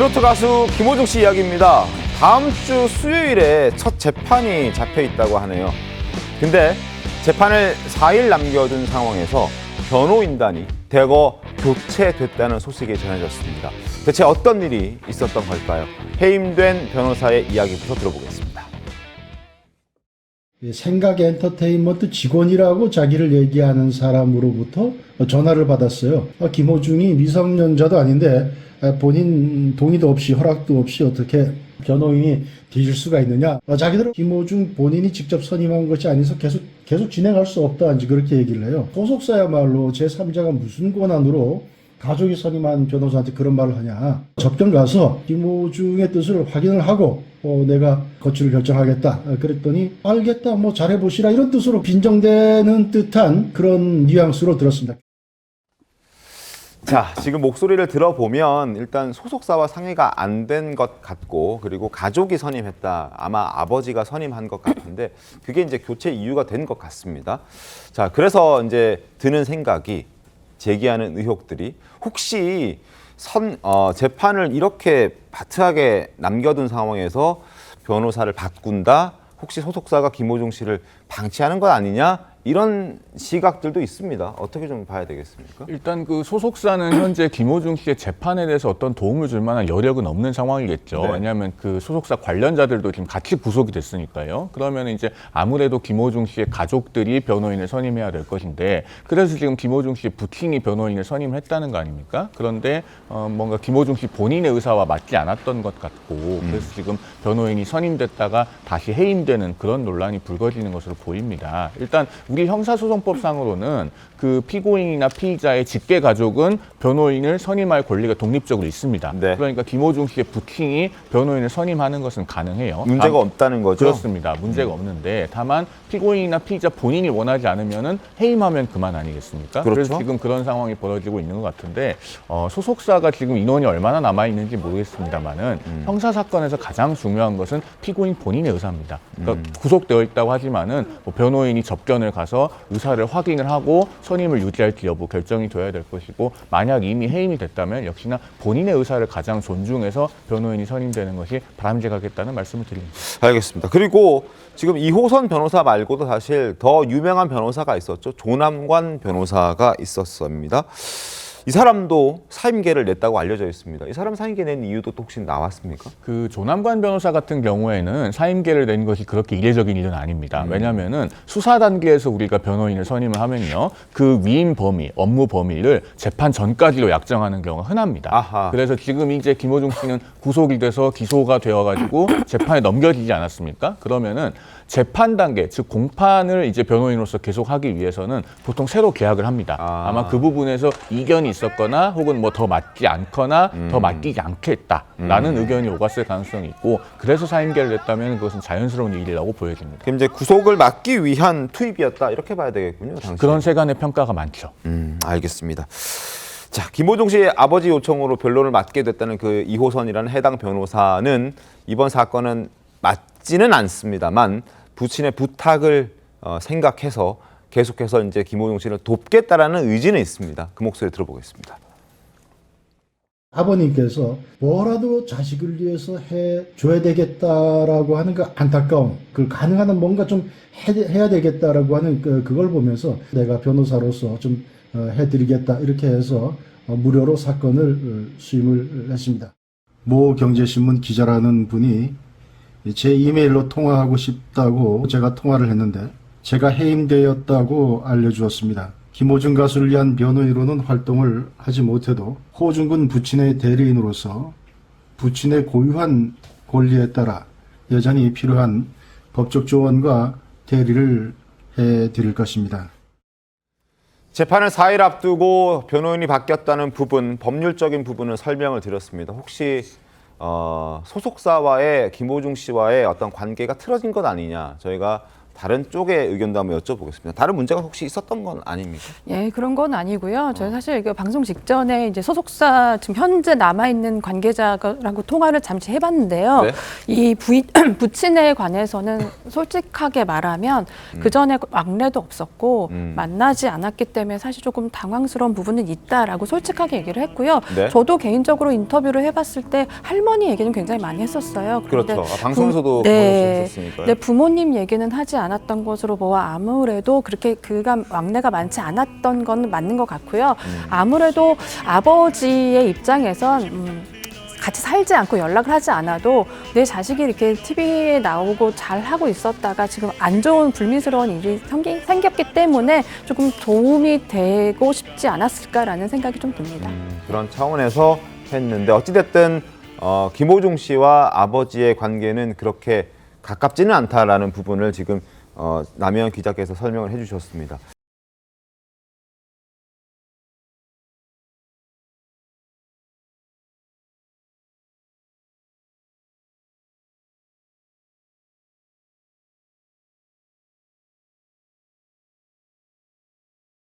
트로트 가수 김호중 씨 이야기입니다. 다음 주 수요일에 첫 재판이 잡혀 있다고 하네요. 근데 재판을 4일 남겨둔 상황에서 변호인단이 대거 교체됐다는 소식이 전해졌습니다. 대체 어떤 일이 있었던 걸까요? 해임된 변호사의 이야기부터 들어보겠습니다. 생각 엔터테인먼트 직원이라고 자기를 얘기하는 사람으로부터 전화를 받았어요. 김호중이 미성년자도 아닌데 본인 동의도 없이 허락도 없이 어떻게 변호인이 뒤질 수가 있느냐. 자기들은 김호중 본인이 직접 선임한 것이 아니어서 계속 진행할 수 없다. 이제 그렇게 얘기를 해요. 소속사야말로 제3자가 무슨 권한으로 가족이 선임한 변호사한테 그런 말을 하냐. 접견 가서 김호중의 뜻을 확인을 하고 내가 거취를 결정하겠다. 그랬더니 알겠다. 뭐 잘해보시라. 이런 뜻으로 빈정대는 듯한 그런 뉘앙스로 들었습니다. 자, 지금 목소리를 들어보면 일단 소속사와 상의가 안 된 것 같고, 그리고 가족이 선임했다. 아마 아버지가 선임한 것 같은데 그게 이제 교체 이유가 된 것 같습니다. 자, 그래서 이제 드는 생각이, 제기하는 의혹들이, 혹시 재판을 이렇게 바트하게 남겨둔 상황에서 변호사를 바꾼다? 혹시 소속사가 김호중 씨를 방치하는 것 아니냐? 이런 시각들도 있습니다. 어떻게 좀 봐야 되겠습니까? 일단 그 소속사는 현재 김호중 씨의 재판에 대해서 어떤 도움을 줄 만한 여력은 없는 상황이겠죠. 네. 왜냐하면 그 소속사 관련자들도 지금 같이 구속이 됐으니까요. 그러면 이제 아무래도 김호중 씨의 가족들이 변호인을 선임해야 될 것인데, 그래서 지금 김호중 씨의 부친이 변호인을 선임했다는 거 아닙니까? 그런데 뭔가 김호중 씨 본인의 의사와 맞지 않았던 것 같고, 그래서 지금 변호인이 선임됐다가 다시 해임되는 그런 논란이 불거지는 것으로 보입니다. 일단 우리 형사소송법상으로는 그 피고인이나 피의자의 직계 가족은 변호인을 선임할 권리가 독립적으로 있습니다. 네. 그러니까 김호중 씨의 부친이 변호인을 선임하는 것은 가능해요. 문제가 없다는 거죠? 그렇습니다. 문제가 없는데, 다만 피고인이나 피의자 본인이 원하지 않으면은 해임하면 그만 아니겠습니까? 그렇죠. 그래서 지금 그런 상황이 벌어지고 있는 것 같은데, 소속사가 지금 인원이 얼마나 남아 있는지 모르겠습니다만은 형사 사건에서 가장 중요한 것은 피고인 본인의 의사입니다. 그러니까 구속되어 있다고 하지만은 뭐 변호인이 접견을 가서 의사를 확인을 하고 선임을 유지할지 여부 결정이 돼야 될 것이고, 만약 이미 해임이 됐다면 역시나 본인의 의사를 가장 존중해서 변호인이 선임되는 것이 바람직하겠다는 말씀을 드립니다. 알겠습니다. 그리고 지금 이호선 변호사 말고도 사실 더 유명한 변호사가 있었죠. 조남관 변호사가 있었습니다. 이 사람도 사임계를 냈다고 알려져 있습니다. 이 사람 사임계 낸 이유도 또 혹시 나왔습니까? 그 조남관 변호사 같은 경우에는 사임계를 낸 것이 그렇게 이례적인 일은 아닙니다. 왜냐하면은 수사 단계에서 우리가 변호인을 선임을 하면요, 그 위임 범위, 업무 범위를 재판 전까지로 약정하는 경우가 흔합니다. 아하. 그래서 지금 이제 김호중 씨는 구속이 돼서 기소가 되어가지고 재판에 넘겨지지 않았습니까? 그러면은 재판 단계, 즉 공판을 이제 변호인으로서 계속하기 위해서는 보통 새로 계약을 합니다. 아마 그 부분에서 이견이 있었거나 혹은 뭐 더 맞지 않거나 더 맡기지 않겠다라는 의견이 오갔을 가능성이 있고, 그래서 사임계를 냈다면 그것은 자연스러운 일이라고 보여집니다. 그럼 이제 구속을 막기 위한 투입이었다, 이렇게 봐야 되겠군요. 당시. 그런 세간의 평가가 많죠. 알겠습니다. 자, 김호중 씨의 아버지 요청으로 변론을 맡게 됐다는 그 이호선이라는 해당 변호사는 이번 사건은 맞지는 않습니다만 부친의 부탁을 생각해서 계속해서 이제 김호중 씨를 돕겠다라는 의지는 있습니다. 그 목소리 들어보겠습니다. 아버님께서 뭐라도 자식을 위해서 해줘야 되겠다라고 하는 그 안타까움, 그 가능한 한 뭔가 좀 해야 되겠다라고 하는 그걸 보면서 내가 변호사로서 좀 해드리겠다, 이렇게 해서 무료로 사건을 수임을 했습니다. 모 경제신문 기자라는 분이 제 이메일로 통화하고 싶다고 제가 통화를 했는데 제가 해임되었다고 알려주었습니다. 김호중 가수를 위한 변호인으로는 활동을 하지 못해도 호중군 부친의 대리인으로서 부친의 고유한 권리에 따라 여전히 필요한 법적 조언과 대리를 해드릴 것입니다. 재판을 4일 앞두고 변호인이 바뀌었다는 부분, 법률적인 부분은 설명을 드렸습니다. 혹시 소속사와의 김호중 씨와의 어떤 관계가 틀어진 것 아니냐, 저희가 다른 쪽의 의견도 한번 여쭤보겠습니다. 다른 문제가 혹시 있었던 건 아닙니까? 예, 그런 건 아니고요. 저희 사실 이거 방송 직전에 이제 소속사 지금 현재 남아 있는 관계자라고 통화를 잠시 해봤는데요. 네. 이 부친에 관해서는 솔직하게 말하면 그 전에 왕래도 없었고 만나지 않았기 때문에 사실 조금 당황스러운 부분은 있다라고 솔직하게 얘기를 했고요. 네. 저도 개인적으로 인터뷰를 해봤을 때 할머니 얘기는 굉장히 많이 했었어요. 그런데 그렇죠. 방송에서도 네. 보셨으니까요. 네, 부모님 얘기는 하지 않았던 것으로 보아 아무래도 그렇게 그가 왕래가 많지 않았던 건 맞는 것 같고요. 아무래도 아버지의 입장에선 같이 살지 않고 연락을 하지 않아도 내 자식이 이렇게 TV에 나오고 잘 하고 있었다가 지금 안 좋은 불미스러운 일이 생겼기 때문에 조금 도움이 되고 싶지 않았을까라는 생각이 좀 듭니다. 그런 차원에서 했는데 어찌됐든 김호중 씨와 아버지의 관계는 그렇게 가깝지는 않다라는 부분을 지금 남혜연 기자께서 설명을 해주셨습니다.